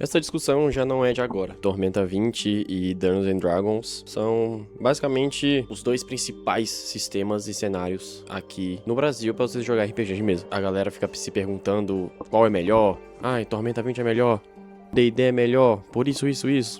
Essa discussão já não é de agora. Tormenta 20 e Dungeons and Dragons são basicamente os dois principais sistemas e cenários aqui no Brasil para você jogar RPG de mesa. A galera fica se perguntando qual é melhor. Tormenta 20 é melhor. D&D é melhor, por isso.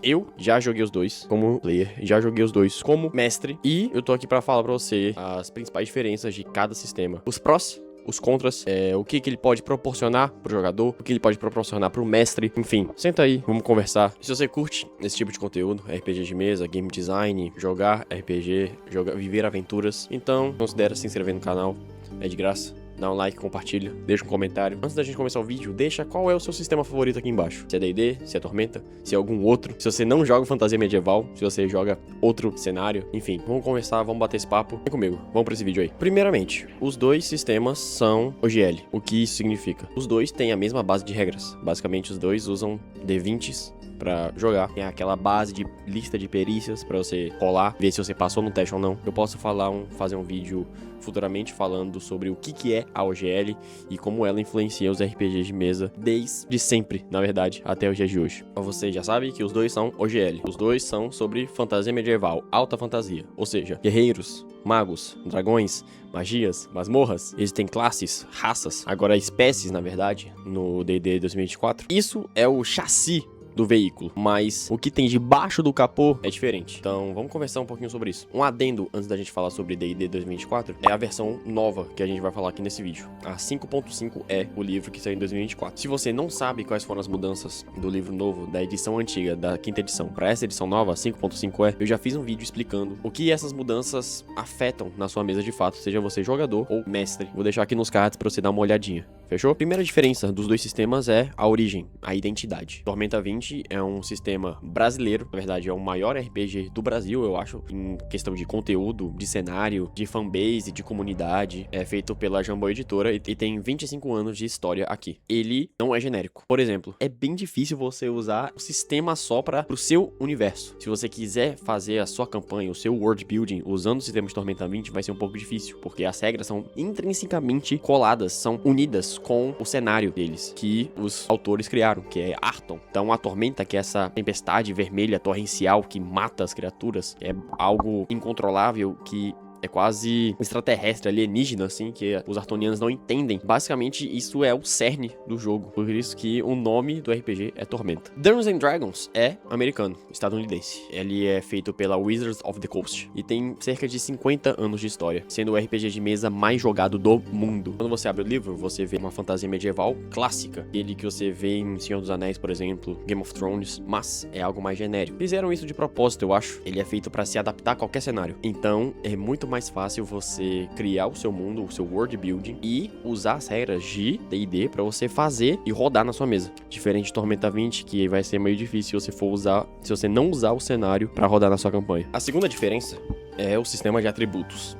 Eu já joguei os dois como player, já joguei os dois como mestre, e eu tô aqui pra falar pra você as principais diferenças de cada sistema. Os prós, os contras, o que ele pode proporcionar pro jogador, o que ele pode proporcionar pro mestre, enfim. Senta aí, vamos conversar. Se você curte esse tipo de conteúdo, RPG de mesa, game design, jogar RPG, viver aventuras, então considere se inscrever no canal, é de graça. Dá um like, compartilha, deixa um comentário. Antes da gente começar o vídeo, deixa qual é o seu sistema favorito aqui embaixo. Se é D&D, se é Tormenta, se é algum outro. Se você não joga fantasia medieval, se você joga outro cenário. Enfim, vamos conversar, vamos bater esse papo. Vem comigo, vamos pra esse vídeo aí. Primeiramente, os dois sistemas são OGL. O que isso significa? Os dois têm a mesma base de regras. Basicamente, os dois usam D20s pra jogar. Tem aquela base de lista de perícias pra você rolar, ver se você passou no teste ou não. Eu posso fazer um vídeo futuramente falando sobre o que é a OGL e como ela influencia os RPGs de mesa desde sempre, na verdade, até os dias de hoje. Você já sabe que os dois são OGL. Os dois são sobre fantasia medieval, alta fantasia, ou seja, guerreiros, magos, dragões, magias, masmorras. Existem classes, raças, agora espécies, na verdade, no D&D 2024. Isso é o chassi do veículo, mas o que tem debaixo do capô é diferente. Então vamos conversar um pouquinho sobre isso. Um adendo antes da gente falar sobre D&D 2024 é a versão nova que a gente vai falar aqui nesse vídeo. A 5.5 é o livro que saiu em 2024. Se você não sabe quais foram as mudanças do livro novo, da edição antiga, da quinta edição, para essa edição nova, 5.5 eu já fiz um vídeo explicando o que essas mudanças afetam na sua mesa de fato, seja você jogador ou mestre. Vou deixar aqui nos cards para você dar uma olhadinha. Fechou? Primeira diferença dos dois sistemas é a origem, a identidade. Tormenta 20 é um sistema brasileiro, na verdade é o maior RPG do Brasil, eu acho, em questão de conteúdo, de cenário, de fanbase, de comunidade. É feito pela Jambô Editora e tem 25 anos de história aqui. Ele não é genérico. Por exemplo, é bem difícil você usar um sistema só para o seu universo. Se você quiser fazer a sua campanha, o seu world building, usando o sistema de Tormenta 20, vai ser um pouco difícil, porque as regras são intrinsecamente coladas, são unidas com o cenário deles, que os autores criaram, que é Arton. Então a Tormenta, que é essa tempestade vermelha torrencial que mata as criaturas, é algo incontrolável que é quase extraterrestre, alienígena, assim, que os artonianos não entendem. Basicamente, isso é o cerne do jogo. Por isso que o nome do RPG é Tormenta. Dungeons and Dragons é americano, estadunidense. Ele é feito pela Wizards of the Coast e tem cerca de 50 anos de história, sendo o RPG de mesa mais jogado do mundo. Quando você abre o livro, você vê uma fantasia medieval clássica. Ele que você vê em Senhor dos Anéis, por exemplo, Game of Thrones, mas é algo mais genérico. Fizeram isso de propósito, eu acho. Ele é feito para se adaptar a qualquer cenário. Então, é muito mais fácil você criar o seu mundo, o seu world building e usar as regras de D&D para você fazer e rodar na sua mesa. Diferente de Tormenta 20, que vai ser meio difícil se você não usar o cenário para rodar na sua campanha. A segunda diferença é o sistema de atributos.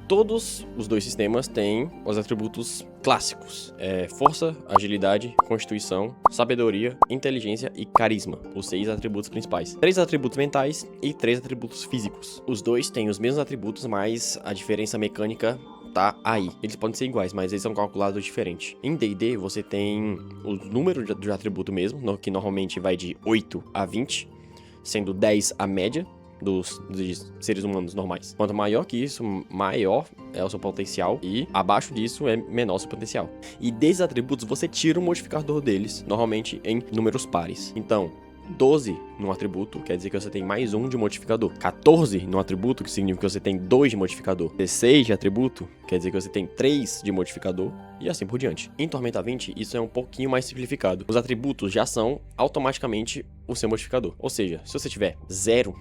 Todos os dois sistemas têm os atributos clássicos. Força, agilidade, constituição, sabedoria, inteligência e carisma. Os 6 atributos principais. 3 atributos mentais e 3 atributos físicos. Os dois têm os mesmos atributos, mas a diferença mecânica tá aí. Eles podem ser iguais, mas eles são calculados diferente. Em D&D, você tem o número de atributo mesmo, que normalmente vai de 8 a 20, sendo 10 a média dos seres humanos normais. Quanto maior que isso, maior é o seu potencial, e abaixo disso é menor o seu potencial. E desses atributos você tira o modificador deles, normalmente em números pares. Então, 12 no atributo quer dizer que você tem mais 1 de modificador. 14 no atributo, que significa que você tem 2 de modificador. 16 de atributo quer dizer que você tem 3 de modificador, e assim por diante. Em Tormenta 20, isso é um pouquinho mais simplificado. Os atributos já são automaticamente o seu modificador. Ou seja, se você tiver 0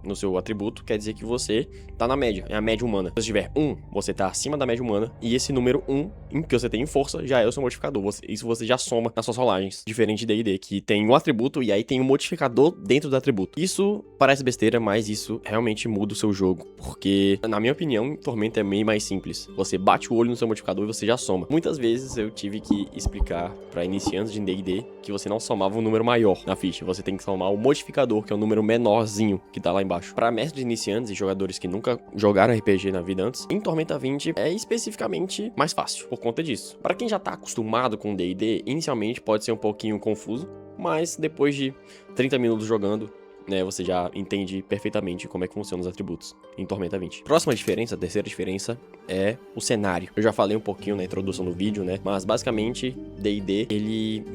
no seu atributo, quer dizer que você tá na média, é a média humana. Se você tiver 1, você tá acima da média humana, e esse número 1, em que você tem em força, já é o seu modificador. Isso você já soma nas suas rolagens. Diferente de D&D, que tem um atributo e aí tem um modificador dentro do atributo. Isso parece besteira, mas isso realmente muda o seu jogo, porque, na minha opinião, Tormenta é meio mais simples. Você bate o olho no seu modificador e você já soma. Muitas vezes eu tive que explicar pra iniciantes de D&D que você não somava um número maior na ficha, você tem que somar o modificador, que é um número menorzinho que tá lá embaixo. Para mestres iniciantes e jogadores que nunca jogaram RPG na vida antes, em Tormenta 20 é especificamente mais fácil por conta disso. Para quem já tá acostumado com D&D, inicialmente pode ser um pouquinho confuso, mas depois de 30 minutos jogando, né, você já entende perfeitamente como é que funcionam os atributos em Tormenta 20. Próxima diferença, a terceira diferença, é o cenário. Eu já falei um pouquinho na introdução do vídeo, né, mas basicamente D&D,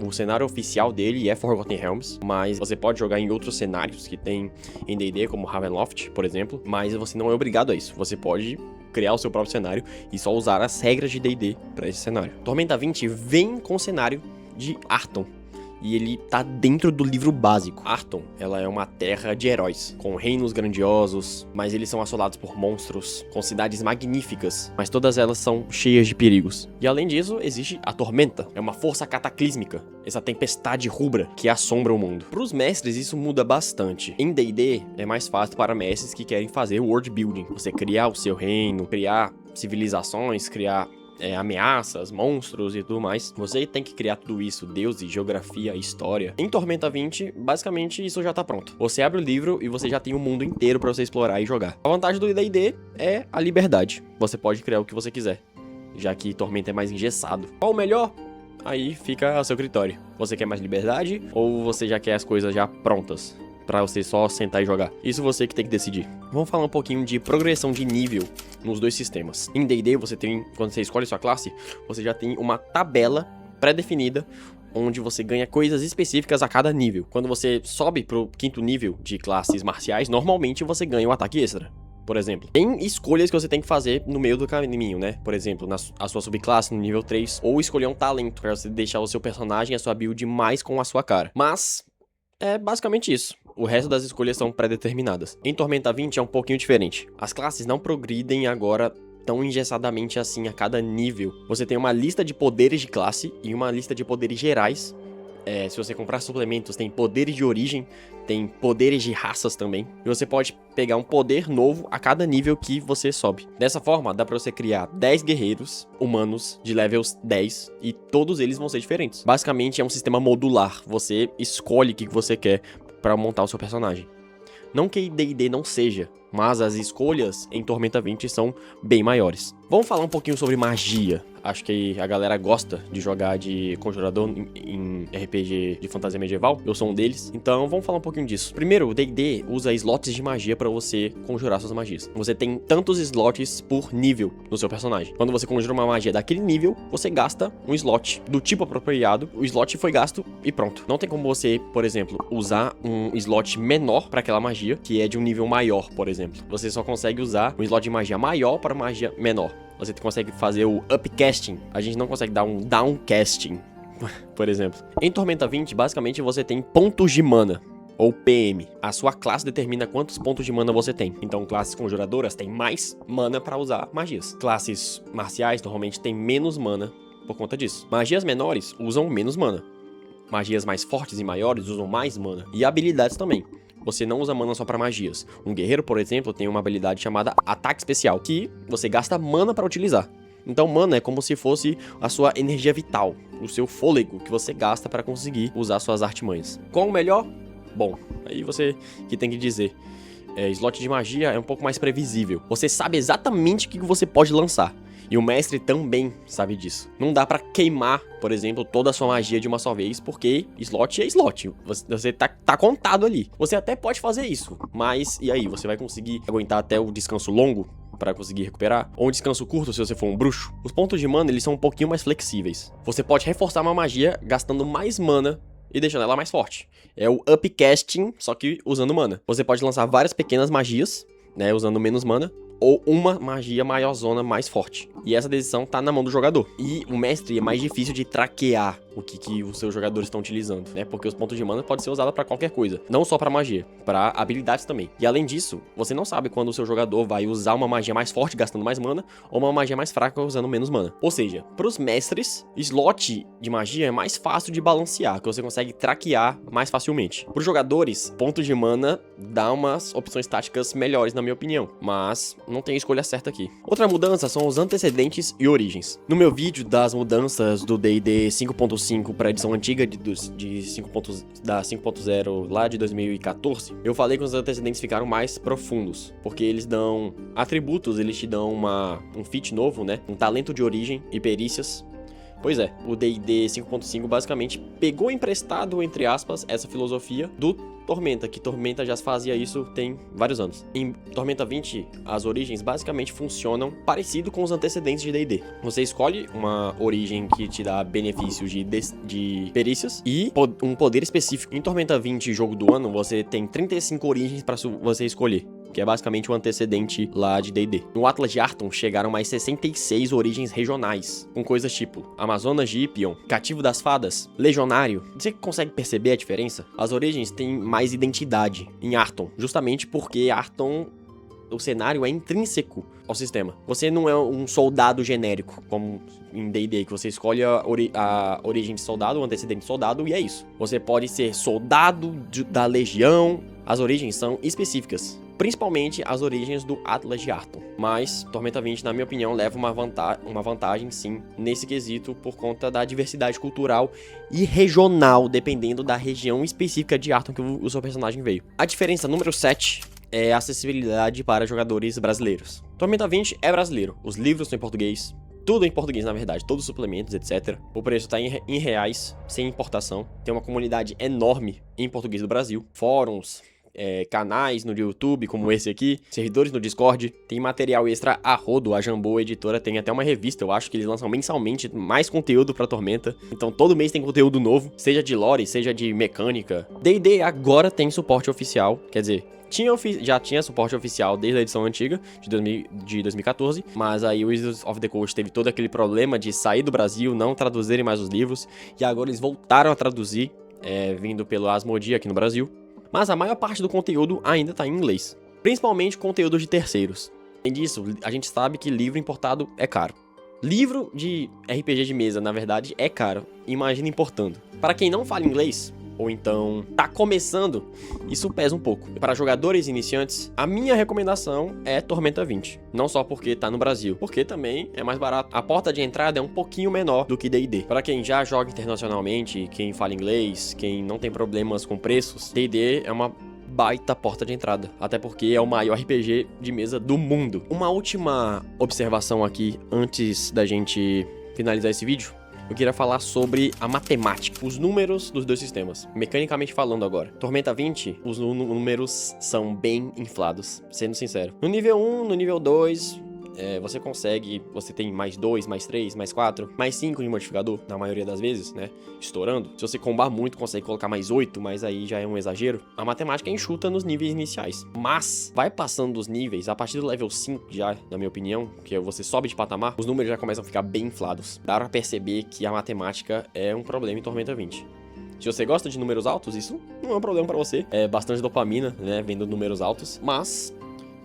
o cenário oficial dele é Forgotten Realms, mas você pode jogar em outros cenários que tem em D&D, como Ravenloft, por exemplo, mas você não é obrigado a isso. Você pode criar o seu próprio cenário e só usar as regras de D&D para esse cenário. Tormenta 20 vem com o cenário de Arton, e ele tá dentro do livro básico. Arton, ela é uma terra de heróis, com reinos grandiosos, mas eles são assolados por monstros, com cidades magníficas, mas todas elas são cheias de perigos. E além disso, existe a Tormenta, é uma força cataclísmica, essa tempestade rubra que assombra o mundo. Para os mestres, isso muda bastante. Em D&D, é mais fácil para mestres que querem fazer world building. Você criar o seu reino, criar civilizações, criar ameaças, monstros e tudo mais. Você tem que criar tudo isso, deuses, geografia, história. Em Tormenta 20, basicamente isso já tá pronto. Você abre o livro e você já tem o mundo inteiro pra você explorar e jogar. A vantagem do D&D é a liberdade. Você pode criar o que você quiser, já que Tormenta é mais engessado. Qual o melhor? Aí fica a seu critério. Você quer mais liberdade ou você já quer as coisas já prontas pra você só sentar e jogar? Isso você que tem que decidir. Vamos falar um pouquinho de progressão de nível nos dois sistemas. Em D&D, você tem, quando você escolhe sua classe, você já tem uma tabela pré-definida onde você ganha coisas específicas a cada nível. Quando você sobe pro 5º nível de classes marciais, normalmente você ganha um ataque extra. Por exemplo, tem escolhas que você tem que fazer no meio do caminho, né? Por exemplo, a sua subclasse no nível 3, ou escolher um talento pra você deixar o seu personagem, a sua build mais com a sua cara. Mas é basicamente isso. O resto das escolhas são pré-determinadas. Em Tormenta 20 é um pouquinho diferente. As classes não progridem agora tão engessadamente assim a cada nível. Você tem uma lista de poderes de classe e uma lista de poderes gerais. Se você comprar suplementos, tem poderes de origem, tem poderes de raças também. E você pode pegar um poder novo a cada nível que você sobe. Dessa forma, dá pra você criar 10 guerreiros humanos de levels 10 e todos eles vão ser diferentes. Basicamente é um sistema modular. Você escolhe o que você quer pra montar o seu personagem. Não que D&D não seja, mas as escolhas em Tormenta 20 são bem maiores. Vamos falar um pouquinho sobre magia. Acho que a galera gosta de jogar de conjurador em RPG de fantasia medieval. Eu sou um deles. Então vamos falar um pouquinho disso. Primeiro, o D&D usa slots de magia para você conjurar suas magias. Você tem tantos slots por nível no seu personagem. Quando você conjura uma magia daquele nível, você gasta um slot do tipo apropriado. O slot foi gasto e pronto. Não tem como você, por exemplo, usar um slot menor para aquela magia, que é de um nível maior, por exemplo. Você só consegue usar um slot de magia maior para magia menor. Você consegue fazer o upcasting. A gente não consegue dar um downcasting, por exemplo. Em Tormenta 20, basicamente você tem pontos de mana, ou PM. A sua classe determina quantos pontos de mana você tem. Então, classes conjuradoras têm mais mana para usar magias. Classes marciais normalmente têm menos mana por conta disso. Magias menores usam menos mana. Magias mais fortes e maiores usam mais mana. E habilidades também. Você não usa mana só pra magias. Um guerreiro, por exemplo, tem uma habilidade chamada Ataque Especial, que você gasta mana pra utilizar. Então, mana é como se fosse a sua energia vital, o seu fôlego que você gasta pra conseguir usar suas artimanhas. Qual o melhor? Bom, aí você que tem que dizer. Slot de magia é um pouco mais previsível. Você sabe exatamente o que você pode lançar. E o mestre também sabe disso. Não dá pra queimar, por exemplo, toda a sua magia de uma só vez, porque slot é slot. Você tá contado ali. Você até pode fazer isso, mas e aí? Você vai conseguir aguentar até o descanso longo pra conseguir recuperar? Ou um descanso curto se você for um bruxo? Os pontos de mana, eles são um pouquinho mais flexíveis. Você pode reforçar uma magia gastando mais mana e deixando ela mais forte. É o upcasting, só que usando mana. Você pode lançar várias pequenas magias, né, usando menos mana, ou uma magia maiorzona mais forte. E essa decisão tá na mão do jogador. E o mestre é mais difícil de traquear o que os seus jogadores estão utilizando, né? Porque os pontos de mana podem ser usados pra qualquer coisa. Não só pra magia, pra habilidades também. E além disso, você não sabe quando o seu jogador vai usar uma magia mais forte gastando mais mana, ou uma magia mais fraca usando menos mana. Ou seja, pros mestres, slot de magia é mais fácil de balancear, que você consegue traquear mais facilmente. Pros jogadores, pontos de mana dá umas opções táticas melhores, na minha opinião. Mas não tem escolha certa aqui. Outra mudança são os antecedentes e origens. No meu vídeo das mudanças do D&D 5.5 para a edição antiga da 5.0 lá de 2014, eu falei que os antecedentes ficaram mais profundos, porque eles dão atributos, eles te dão um feat novo, né? Um talento de origem e perícias Pois é, o D&D 5.5 basicamente pegou emprestado, entre aspas, essa filosofia do Tormenta, que Tormenta já fazia isso tem vários anos. Em Tormenta 20, as origens basicamente funcionam parecido com os antecedentes de D&D. Você escolhe uma origem que te dá benefícios de perícias e um poder específico. Em Tormenta 20, jogo do ano, você tem 35 origens para você escolher, que é basicamente o antecedente lá de D&D. No Atlas de Arton, chegaram mais 66 origens regionais, com coisas tipo Amazonas de Ipion, Cativo das Fadas, Legionário. Você consegue perceber a diferença? As origens têm mais identidade em Arton, justamente porque Arton, o cenário é intrínseco ao sistema. Você não é um soldado genérico, como em D&D, que você escolhe a origem de soldado, o antecedente de soldado, e é isso. Você pode ser soldado da legião. As origens são específicas, principalmente as origens do Atlas de Arton. Mas Tormenta 20, na minha opinião, leva uma vantagem, sim, nesse quesito, por conta da diversidade cultural e regional, dependendo da região específica de Arton que o seu personagem veio. A diferença número 7 é a acessibilidade para jogadores brasileiros. Tormenta 20 é brasileiro, os livros são em português, tudo em português, na verdade, todos os suplementos, etc. O preço tá em reais, sem importação. Tem uma comunidade enorme em português do Brasil, fóruns, canais no YouTube, como esse aqui, servidores no Discord, tem material extra a rodo. A Jambô Editora tem até uma revista, eu acho que eles lançam mensalmente mais conteúdo pra Tormenta, então todo mês tem conteúdo novo, seja de lore, seja de mecânica. D&D agora tem suporte oficial, quer dizer, já tinha suporte oficial desde a edição antiga, de 2014, mas aí o Wizards of the Coast teve todo aquele problema de sair do Brasil, não traduzirem mais os livros, e agora eles voltaram a traduzir, vindo pelo Asmodee aqui no Brasil. Mas a maior parte do conteúdo ainda está em inglês, principalmente conteúdo de terceiros. Além disso, a gente sabe que livro importado é caro. Livro de RPG de mesa, na verdade, é caro. Imagina importando. Para quem não fala inglês, ou então tá começando, isso pesa um pouco. Para jogadores iniciantes, a minha recomendação é Tormenta 20. Não só porque tá no Brasil, porque também é mais barato. A porta de entrada é um pouquinho menor do que D&D. Para quem já joga internacionalmente, quem fala inglês, quem não tem problemas com preços, D&D é uma baita porta de entrada, até porque é o maior RPG de mesa do mundo. Uma última observação aqui, antes da gente finalizar esse vídeo. Eu queria falar sobre a matemática, os números dos dois sistemas, mecanicamente falando agora. Tormenta 20, os números são bem inflados, sendo sincero. No nível 1, no nível 2, você tem mais 2, mais 3, mais 4, mais 5 de modificador, na maioria das vezes, né? Estourando. Se você combar muito, consegue colocar mais 8, mas aí já é um exagero. A matemática é enxuta nos níveis iniciais. Mas, vai passando dos níveis, a partir do level 5 já, na minha opinião, que você sobe de patamar, os números já começam a ficar bem inflados. Dá pra perceber que a matemática é um problema em Tormenta 20. Se você gosta de números altos, isso não é um problema pra você. É bastante dopamina, né, vendo números altos, mas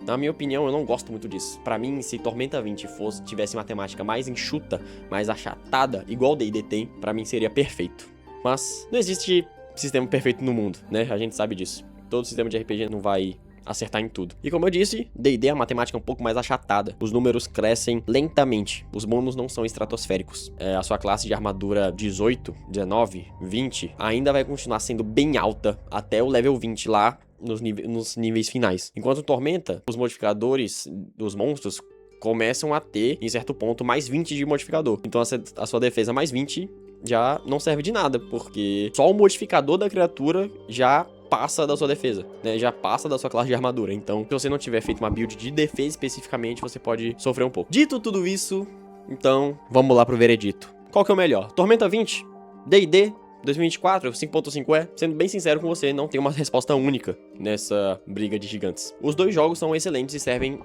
na minha opinião, eu não gosto muito disso. Pra mim, se Tormenta 20 tivesse matemática mais enxuta, mais achatada, igual o D&D tem, pra mim seria perfeito. Mas não existe sistema perfeito no mundo, né? A gente sabe disso. Todo sistema de RPG não vai acertar em tudo. E como eu disse, D&D a matemática é um pouco mais achatada. Os números crescem lentamente. Os bônus não são estratosféricos. A sua classe de armadura 18, 19, 20 ainda vai continuar sendo bem alta até o level 20 lá nos níveis finais. Enquanto Tormenta, os modificadores dos monstros começam a ter, em certo ponto, mais 20 de modificador. Então a sua defesa mais 20 já não serve de nada, porque só o modificador da criatura já passa da sua defesa, né? Já passa da sua classe de armadura. Então, se você não tiver feito uma build de defesa especificamente, você pode sofrer um pouco. Dito tudo isso, então, vamos lá pro veredito. Qual que é o melhor? Tormenta 20? D&D? 2024, 5.5 sendo bem sincero com você, não tem uma resposta única nessa briga de gigantes. Os dois jogos são excelentes e servem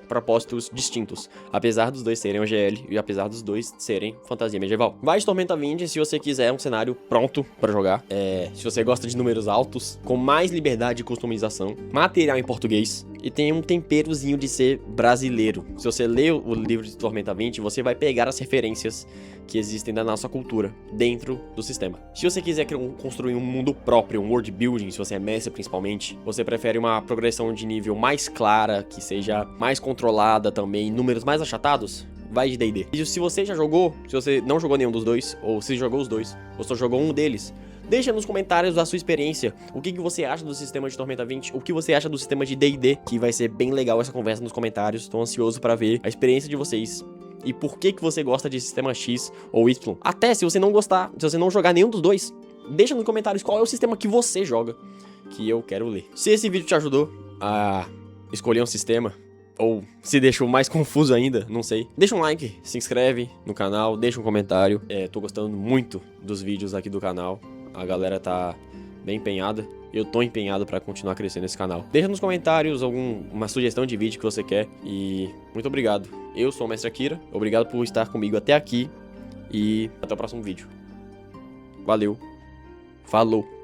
propósitos distintos, apesar dos dois serem OGL e apesar dos dois serem fantasia medieval. Vai de Tormenta 20 se você quiser um cenário pronto pra jogar, se você gosta de números altos, com mais liberdade de customização, material em português e tem um temperozinho de ser brasileiro. Se você ler o livro de Tormenta 20, você vai pegar as referências que existem da nossa cultura dentro do sistema. Se você quiser construir um mundo próprio, um world building, se você é mestre principalmente, você prefere uma progressão de nível mais clara, que seja mais controlada também, números mais achatados, vai de D&D. E se você já jogou, se você não jogou nenhum dos dois, ou se jogou os dois, ou só jogou um deles, deixa nos comentários a sua experiência, o que você acha do sistema de Tormenta 20, o que você acha do sistema de D&D, que vai ser bem legal essa conversa nos comentários, estou ansioso para ver a experiência de vocês e por que você gosta de sistema X ou Y. Até se você não gostar, se você não jogar nenhum dos dois, deixa nos comentários qual é o sistema que você joga, que eu quero ler. Se esse vídeo te ajudou a escolher um sistema, ou se deixou mais confuso ainda, não sei, deixa um like, se inscreve no canal, deixa um comentário. Tô gostando muito dos vídeos aqui do canal, a galera tá bem empenhada. Eu tô empenhado pra continuar crescendo esse canal. Deixa nos comentários uma sugestão de vídeo que você quer. E muito obrigado. Eu sou o Mestre Akira. Obrigado por estar comigo até aqui. E até o próximo vídeo. Valeu. Falou.